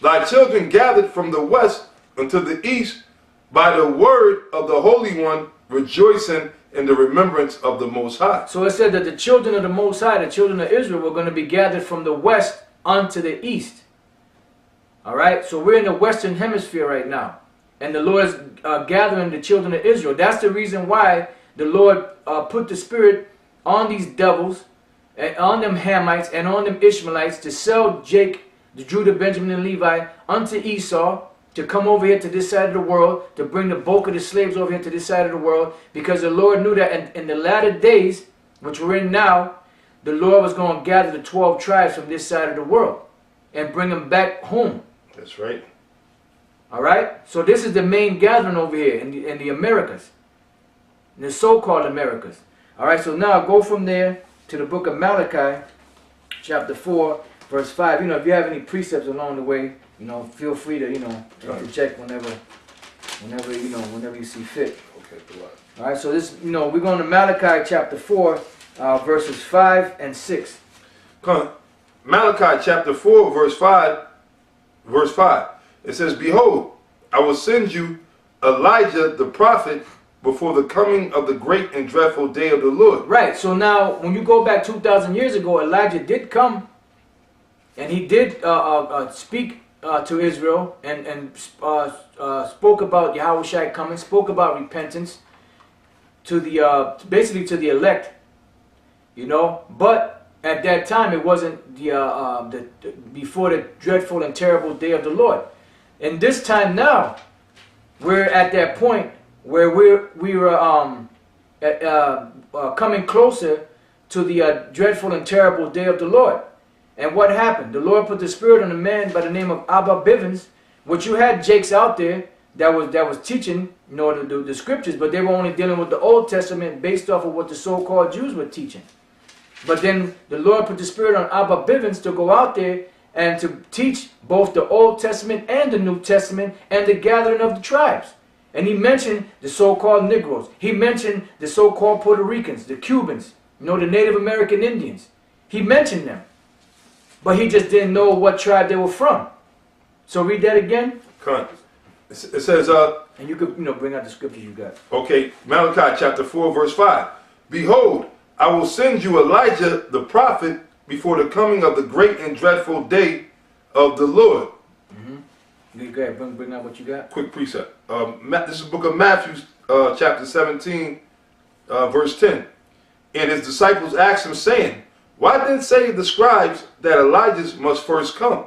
thy children gathered from the west unto the east by the word of the Holy One, rejoicing in the remembrance of the Most High. So it said that the children of the Most High, the children of Israel, were going to be gathered from the west unto the east. All right, so we're in the western hemisphere right now, and the Lord is gathering the children of Israel. That's the reason why the Lord put the spirit on these devils, and on them Hamites, and on them Ishmaelites to sell Jacob, the Judah, Benjamin, and Levi unto Esau, to come over here to this side of the world, to bring the bulk of the slaves over here to this side of the world, because the Lord knew that in the latter days, which we're in now, the Lord was going to gather the 12 tribes from this side of the world and bring them back home. That's right. All right? So this is the main gathering over here in the Americas, in the so-called Americas. All right, so now go from there to the book of Malachi, chapter 4, verse 5. You know, if you have any precepts along the way, you know, feel free to, you know, to check whenever you see fit. Okay, good luck. All right, so this, you know, we're going to Malachi chapter 4, verses 5 and 6. Come on. Malachi chapter 4, verse 5. It says, behold, I will send you Elijah the prophet before the coming of the great and dreadful day of the Lord. Right, so now when you go back 2,000 years ago, Elijah did come, and he did speak to Israel, and spoke about Yahushua coming, spoke about repentance to the basically to the elect, you know. But at that time, it wasn't before the dreadful and terrible day of the Lord. And this time now, we're at that point where we were coming closer to the dreadful and terrible day of the Lord. And what happened? The Lord put the spirit on a man by the name of Abba Bivens, which you had Jakes out there that was teaching, you know, the scriptures, but they were only dealing with the Old Testament based off of what the so-called Jews were teaching. But then the Lord put the spirit on Abba Bivens to go out there and to teach both the Old Testament and the New Testament and the gathering of the tribes. And he mentioned the so-called Negroes. He mentioned the so-called Puerto Ricans, the Cubans, you know, the Native American Indians. He mentioned them. But he just didn't know what tribe they were from. So read that again. Come on. It says, and you could, you know, bring out the scriptures you got. Okay, Malachi chapter 4, verse 5. Behold, I will send you Elijah the prophet before the coming of the great and dreadful day of the Lord. Mm-hmm. Go ahead, bring out what you got. Quick precept. This is the book of Matthew, chapter 17, verse 10. And his disciples asked him, saying, why then say the scribes that Elijah must first come?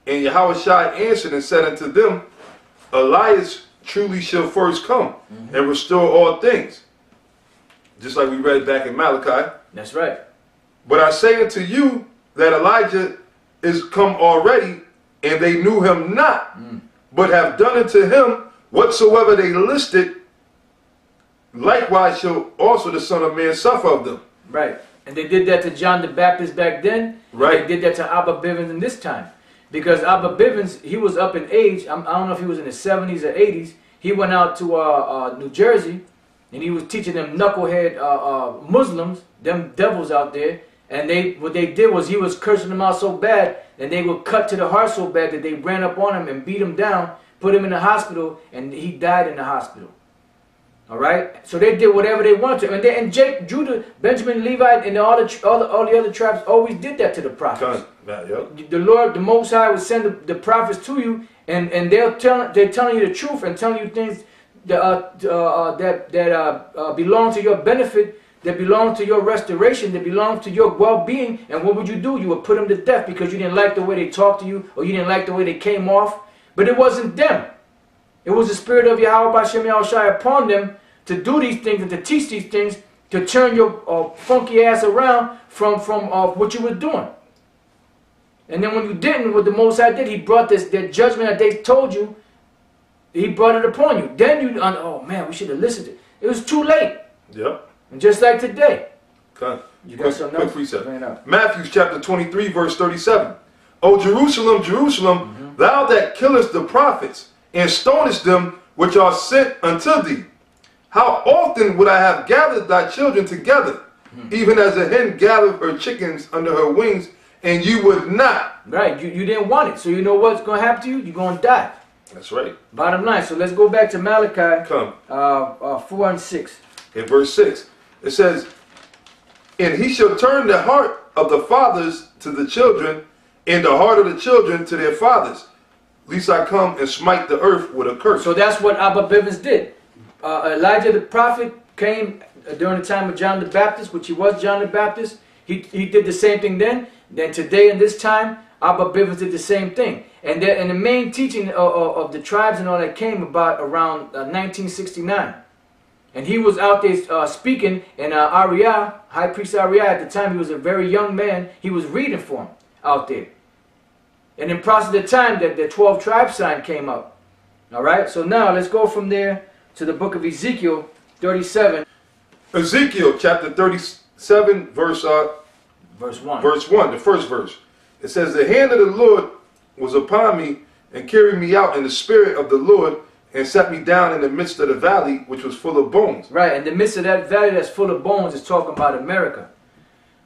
And Yahushua answered and said unto them, Elias truly shall first come and restore all things. Just like we read back in Malachi. That's right. But I say unto you that Elijah is come already, and they knew him not, but have done unto him whatsoever they listed. Likewise shall also the Son of Man suffer of them. Right. And they did that to John the Baptist back then. Right. They did that to Abba Bivens in this time. Because Abba Bivens, he was up in age. I don't know if he was in his 70s or 80s. He went out to New Jersey, and he was teaching them knucklehead Muslims, them devils out there. And what they did was he was cursing them out so bad, and they were cut to the heart so bad that they ran up on him and beat him down, put him in the hospital, and he died in the hospital. All right, so they did whatever they wanted to, and Jacob, Judah, Benjamin, Levi, and all the other tribes always did that to the prophets. Yep. The Lord, the Most High, would send the prophets to you, and they're telling you the truth and telling you things that belong to your benefit, that belong to your restoration, that belong to your well-being. And what would you do? You would put them to death because you didn't like the way they talked to you, or you didn't like the way they came off. But it wasn't them. It was the spirit of Yahweh B'Shem Yahushua upon them to do these things and to teach these things, to turn your funky ass around from what you were doing. And then when you didn't, what the Most High did, he brought that judgment that they told you, he brought it upon you. Then you, oh man, we should have listened to it. It was too late. Yep. And just like today. Okay. You got something else? Precept. Matthew chapter 23, verse 37. O Jerusalem, Jerusalem, thou that killest the prophets, and stonest them which are sent unto thee. How often would I have gathered thy children together, even as a hen gathereth her chickens under her wings, and you would not. Right, you didn't want it. So you know what's going to happen to you? You're going to die. That's right. Bottom line. So let's go back to Malachi Come. 4 and 6. In verse 6, it says, and he shall turn the heart of the fathers to the children, and the heart of the children to their fathers, lest I come and smite the earth with a curse. So that's what Abba Bivens did. Elijah the prophet came during the time of John the Baptist, which he was John the Baptist. He did the same thing then. Then today in this time, Abba Bivens did the same thing. And the main teaching of the tribes and all that came about around 1969. And he was out there speaking, and Ariah, High Priest Ariah, at the time, he was a very young man. He was reading for him out there. And in process of the time, that the 12 tribe sign came up. All right, so now let's go from there to the book of Ezekiel 37. Ezekiel chapter 37, verse 1. Verse 1, the first verse. It says, the hand of the Lord was upon me and carried me out in the spirit of the Lord and set me down in the midst of the valley, which was full of bones. Right, in the midst of that valley that's full of bones is talking about America.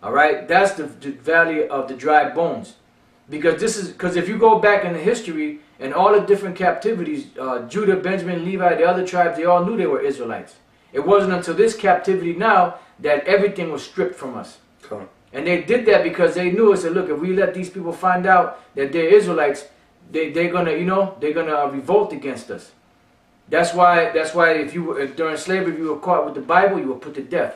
All right, that's the valley of the dry bones. Because if you go back in the history and all the different captivities, Judah, Benjamin, Levi, the other tribes, they all knew they were Israelites. It wasn't until this captivity now that everything was stripped from us. Come. And they did that because they knew, said, look, if we let these people find out that they're Israelites, they're gonna, they're gonna revolt against us. That's why if you were during slavery, if you were caught with the Bible, you were put to death.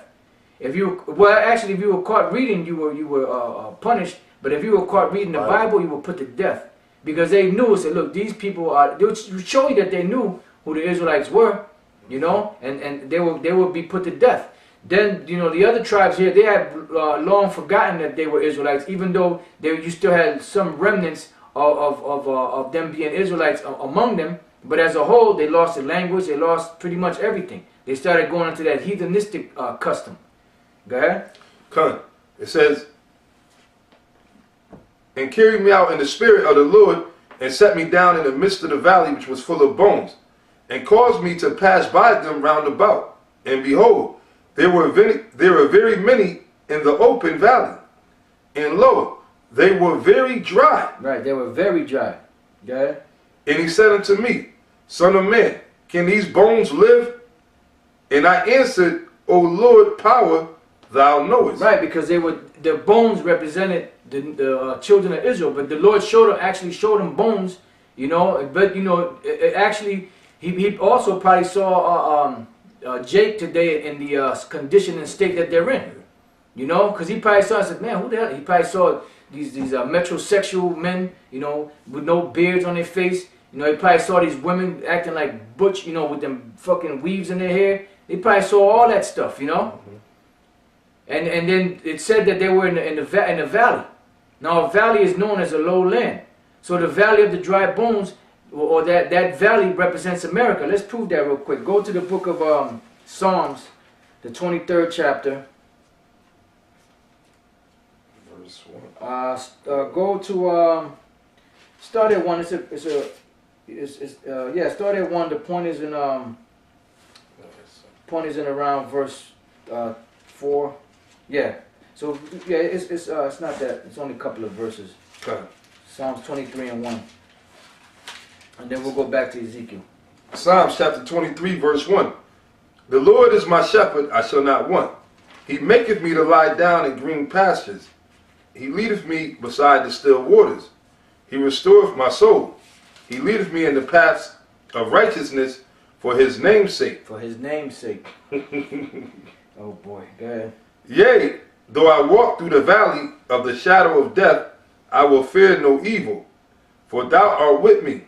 If you were caught reading, you were punished. But if you were caught reading the Bible, you were put to death, because they knew, said, look, these people are. They would show you that they knew who the Israelites were, and they would be put to death. Then the other tribes here, they had long forgotten that they were Israelites, even though you still had some remnants of them being Israelites among them. But as a whole, they lost their language, they lost pretty much everything. They started going into that heathenistic custom. Go ahead. Come. It says, and carried me out in the spirit of the Lord, and set me down in the midst of the valley, which was full of bones, and caused me to pass by them round about. And behold, there were very many in the open valley, and lo, they were very dry. Right, they were very dry. Go ahead. And he said unto me, Son of man, can these bones live? And I answered, O Lord, power, thou knowest. Right, because the bones represented the children of Israel, but the Lord actually showed them bones, But actually, he also probably saw Jake today in the condition and state that they're in, because he probably saw and said, man, who the hell? He probably saw these metrosexual men, with no beards on their face. He probably saw these women acting like butch, with them fucking weaves in their hair. They probably saw all that stuff, And then it said that they were in the valley. Now a valley is known as a low land. So the valley of the dry bones, or that valley represents America. Let's prove that real quick. Go to the book of Psalms, the 23rd chapter. Verse 1. Go to start at 1. Start at 1. The point is in around verse 4. Yeah. So yeah, it's not that. It's only a couple of verses. Okay. Psalms 23 and 1. And then we'll go back to Ezekiel. Psalms chapter 23, verse 1. The Lord is my shepherd, I shall not want. He maketh me to lie down in green pastures. He leadeth me beside the still waters. He restoreth my soul. He leadeth me in the paths of righteousness for his name's sake. For his name's sake. Oh boy, go ahead. Yea, though I walk through the valley of the shadow of death, I will fear no evil. For thou art with me.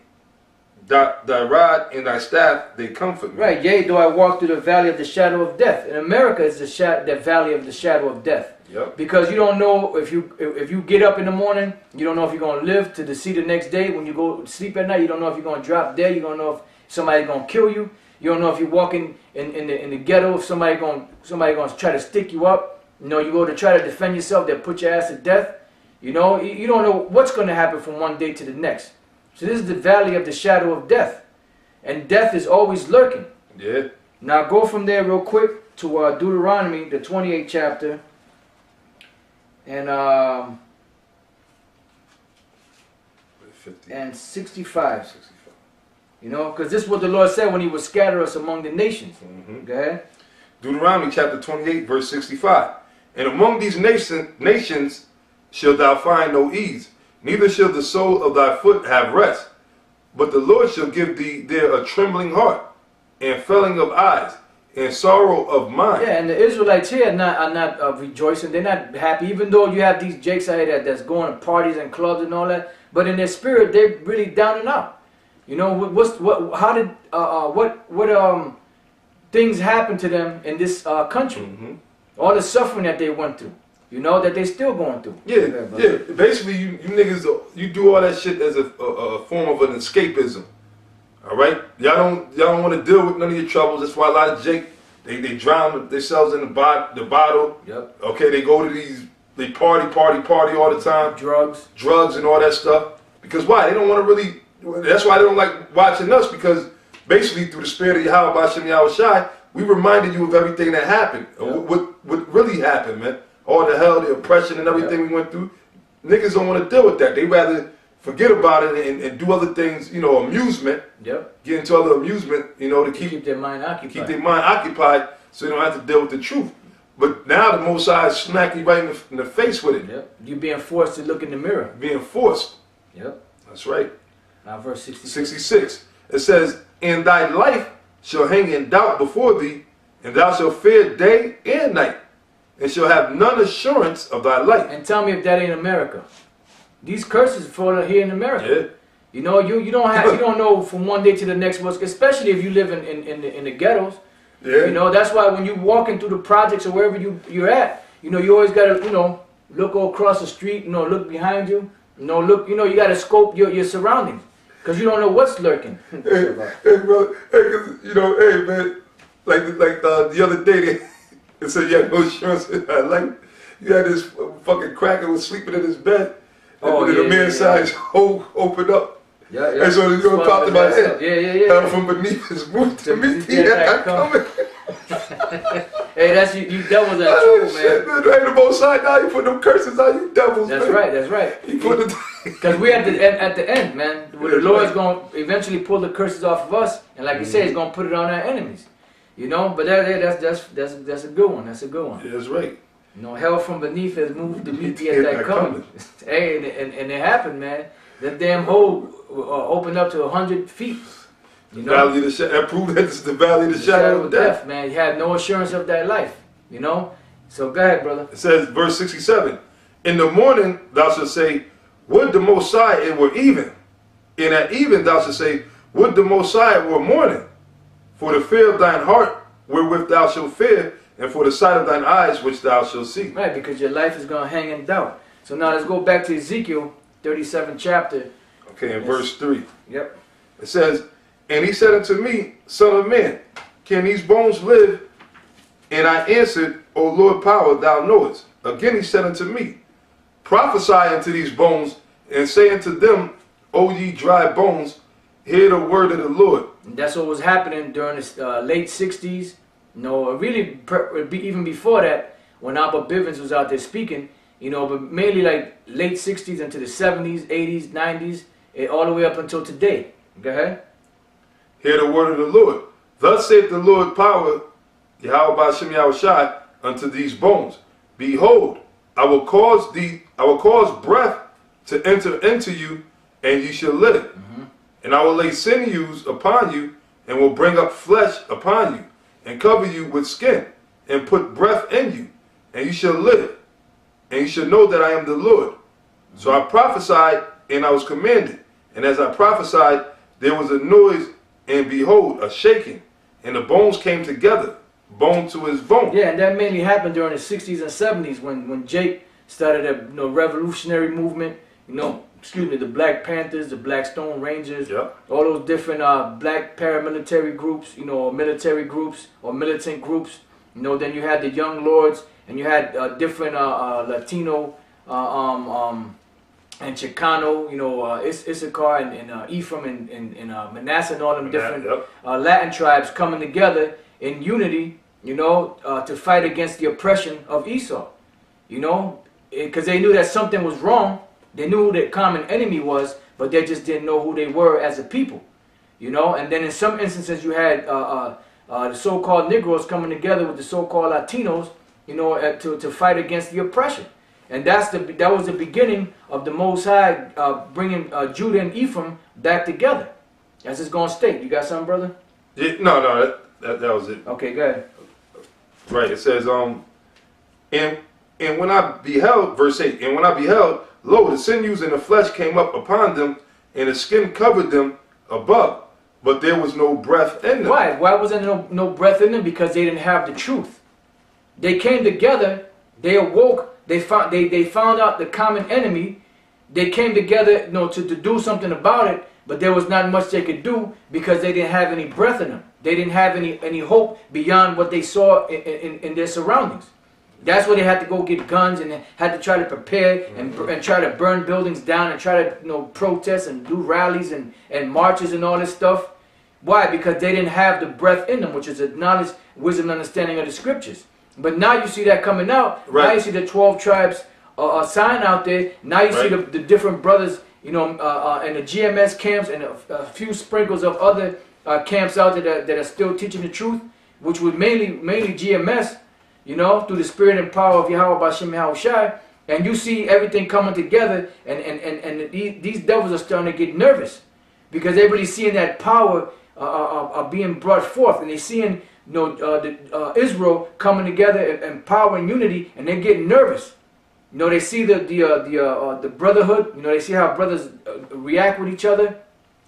Thy rod and thy staff, they comfort me. Right, yea, though I walk through the valley of the shadow of death. In America, it's the valley of the shadow of death. Yep. Because you don't know if you get up in the morning, you don't know if you're going to live to see the next day. When you go sleep at night, you don't know if you're going to drop dead. You don't know if somebody's going to kill you. You don't know if you're walking in the ghetto, if somebody's going to try to stick you up. You go to try to defend yourself, they'll put your ass to death. You don't know what's going to happen from one day to the next. So this is the valley of the shadow of death. And death is always lurking. Yeah. Now go from there real quick to Deuteronomy, the 28th chapter. And 50 and 65. 65. You know, because this is what the Lord said when he would scatter us among the nations. Go ahead. Deuteronomy chapter 28, verse 65. And among these nations shalt thou find no ease, neither shall the sole of thy foot have rest. But the Lord shall give thee there a trembling heart, and failing of eyes, and sorrow of mind. Yeah, and the Israelites here are not rejoicing. They're not happy, even though you have these jakes out here that's going to parties and clubs and all that. But in their spirit, they're really down and out. You know, what things happened to them in this country? All the suffering that they went through. You know, that they still going through. Yeah. Basically, you niggas, you do all that shit as a form of an escapism. All right, y'all don't want to deal with none of your troubles. That's why a lot of Jake they drown themselves in the bottle. Yep. Okay, they go to they party all the time. Drugs and all that stuff. Because why? They don't want to really. That's why they don't like watching us, because basically through the spirit of Yahweh B'Shem Yahweh Shai, we reminded you of everything that happened. Yep. What really happened, man. All the hell, the oppression and everything we went through. Niggas don't want to deal with that. They rather forget about it and do other things, you know, amusement. Yep. Get into other amusement, you know, to keep their mind occupied. Keep their mind occupied so they don't have to deal with the truth. But now the Most High smack you right in the face with it. Yep. You're being forced to look in the mirror. Being forced. Yep. That's right. Now verse 66. 66. It says, and thy life shall hang in doubt before thee, and thou shalt fear day and night, and shall have none assurance of thy life. And tell me if that ain't America. These curses fall here in America. Yeah. You know, you don't know from one day to the next what's, especially if you live in the ghettos. Yeah. You know, that's why when you're walking through the projects or wherever you're at, you know, you always gotta, you know, look all across the street, you know, look behind you, you know, look, you know, you gotta scope your surroundings, because you don't know what's lurking. Hey, bro, you know, hey man, like the other day they said you had no insurance in that life. You had this fucking cracker was sleeping in his bed. And the man's size hole opened up. Yeah. And so he's going to pop to my head. Yeah. From beneath his roof to meet the attack coming. Hey, that was that true, man. There ain't the Most High now. You put them curses on you devils. That's right. Because we at the end, man, where the Lord's going to eventually pull the curses off of us, and like you say, He's going to put it on our enemies. You know, but that's a good one. That's a good one. Yeah, that's right. You know, hell from beneath has moved to meet the attack coming. Hey, and it happened, man. That damn hole opened up to 100 feet. You know, valley of the shadow. That proved that it's the valley of the shadow of death. Man, you had no assurance of that life. You know. So go ahead, brother. It says, verse 67. In the morning thou shalt say, would the Most High it were even. And at even thou shalt say, would the Most High it were morning. For the fear of thine heart wherewith thou shalt fear, and for the sight of thine eyes which thou shalt see. Right, because your life is going to hang in doubt. So now let's go back to Ezekiel 37th chapter. Okay, in verse 3. Yep. It says, and he said unto me, Son of man, can these bones live? And I answered, O Lord power, thou knowest. Again he said unto me, prophesy unto these bones, and say unto them, O ye dry bones, hear the word of the Lord. And that's what was happening during the late 60s. No, really, even before that, when Abba Bivens was out there speaking, you know, but mainly like late 60s into the 70s, 80s, 90s, all the way up until today. Go ahead. Hear the word of the Lord. Thus saith the Lord power, Yahweh B'Shem Yahweh Shai, unto these bones. Behold, I will cause breath to enter into you, and ye shall live. And I will lay sinews upon you, and will bring up flesh upon you, and cover you with skin, and put breath in you, and you shall live. And you shall know that I am the Lord. So I prophesied, and I was commanded. And as I prophesied, there was a noise, and behold, a shaking. And the bones came together, bone to his bone. Yeah, and that mainly happened during the 60s and 70s when Jake started a revolutionary movement. You know, the Black Panthers, the Black Stone Rangers, all those different black paramilitary groups, you know, military groups or militant groups. You know, then you had the Young Lords, and you had different Latino and Chicano, you know, Issachar and Ephraim and Manasseh and all them different Latin tribes coming together in unity, you know, to fight against the oppression of Esau. You know, because they knew that something was wrong. They knew who their common enemy was, but they just didn't know who they were as a people, you know. And then in some instances you had the so-called Negroes coming together with the so-called Latinos, you know, to fight against the oppression. And that was the beginning of the Most High bringing Judah and Ephraim back together. That's just going to state. You got something, brother? Yeah, no, that was it. Okay, go ahead. Right, it says, and when I beheld, verse 8, and when I beheld, lo, the sinews and the flesh came up upon them, and the skin covered them above, but there was no breath in them. Why? Why wasn't there no breath in them? Because they didn't have the truth. They came together, they awoke, they found out the common enemy, they came together, you know, to do something about it, but there was not much they could do because they didn't have any breath in them. They didn't have any hope beyond what they saw in their surroundings. That's why they had to go get guns and they had to try to prepare and try to burn buildings down and try to, you know, protest and do rallies and marches and all this stuff. Why? Because they didn't have the breath in them, which is a knowledge, wisdom, understanding of the scriptures. But now you see that coming out. Right. Now you see the 12 tribes sign out there. Now you see the different brothers, you know, in the GMS camps and a few sprinkles of other camps out there that are still teaching the truth, which was mainly GMS, you know, through the spirit and power of Yahweh Bashem Yahushai. And you see everything coming together, and these devils are starting to get nervous because they're really seeing that power being brought forth, and they're seeing, you know, Israel coming together in power and unity, and they're getting nervous. You know, they see the brotherhood. You know, they see how brothers react with each other.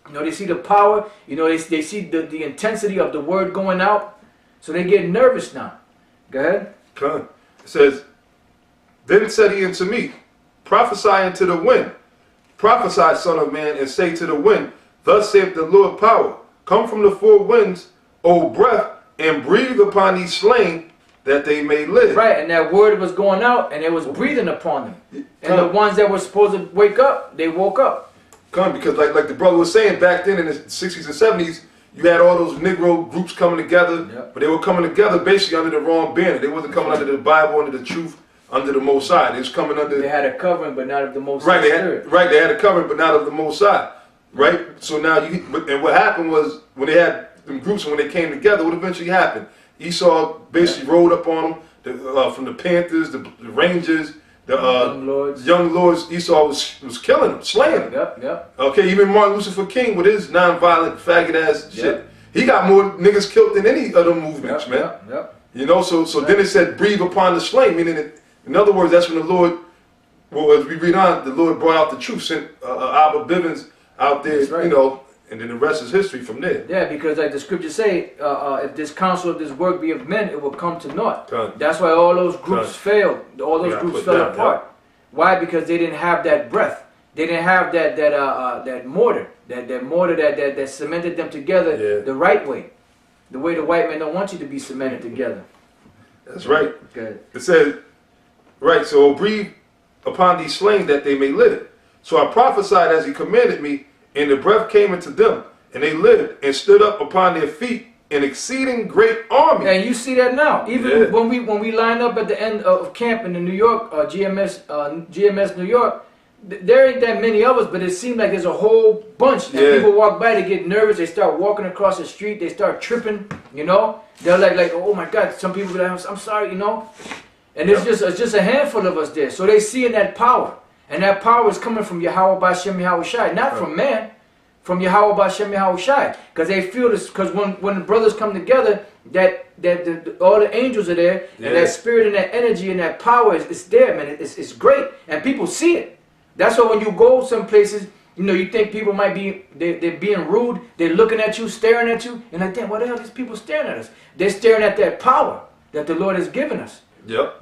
You know, they see the power. You know, they see the intensity of the word going out. So they get nervous now. Go ahead. Come. It says, then said he unto me, prophesy unto the wind. Prophesy, son of man, and say to the wind, thus saith the Lord power, come from the four winds, O breath, and breathe upon these slain, that they may live. Right, and that word was going out, and it was breathing upon them. And the ones that were supposed to wake up, they woke up. Come, because like the brother was saying, back then in the 60s and 70s, you had all those Negro groups coming together, but they were coming together basically under the wrong banner. They wasn't coming under the Bible, under the truth, under the Most High. They was coming under... They had a covering, but not of the Most High. Right, they had a covering, but not of the Most High. Right? So now, and what happened was, when they had them groups and when they came together, what eventually happened? Esau basically rode up on them, from the Panthers, the Rangers, the young lords. Esau was killing them, slaying them. Yep. Okay, even Martin Luther King with his non-violent faggot ass shit, he got more niggas killed than any other movements, man. You know, so then it said breathe upon the slain, meaning that, in other words, that's when the Lord, well, as we read on, the Lord brought out the truth, sent Abba Bivens out there, you know, and then the rest is history from there. Yeah, because like the scriptures say, if this counsel of this work be of men, it will come to naught. That's why all those groups failed. All those groups fell apart. Why? Because they didn't have that breath. They didn't have that mortar, that mortar that cemented them together the right way, the way the white man don't want you to be cemented together. That's right. Good. It says, right. So breathe upon these slain that they may live. So I prophesied as he commanded me. And the breath came into them, and they lived, and stood up upon their feet, an exceeding great army. And you see that now. Even when we line up at the end of camp in the New York, GMS New York, there ain't that many of us, but it seems like there's a whole bunch. And people walk by, they get nervous, they start walking across the street, they start tripping, you know. They're like, oh my God, some people be like, I'm sorry, you know. And it's just a handful of us there. So they see in that power. And that power is coming from Yahweh Bashem Yahushai, not from man, from Yahweh Bashem Yahushai. Because they feel this, because when the brothers come together, all the angels are there, and that spirit and that energy and that power is there, man. It's great, and people see it. That's why when you go some places, you know, you think people might be, they're being rude, they're looking at you, staring at you, and like, damn, what the hell are these people staring at us? They're staring at that power that the Lord has given us. Yep.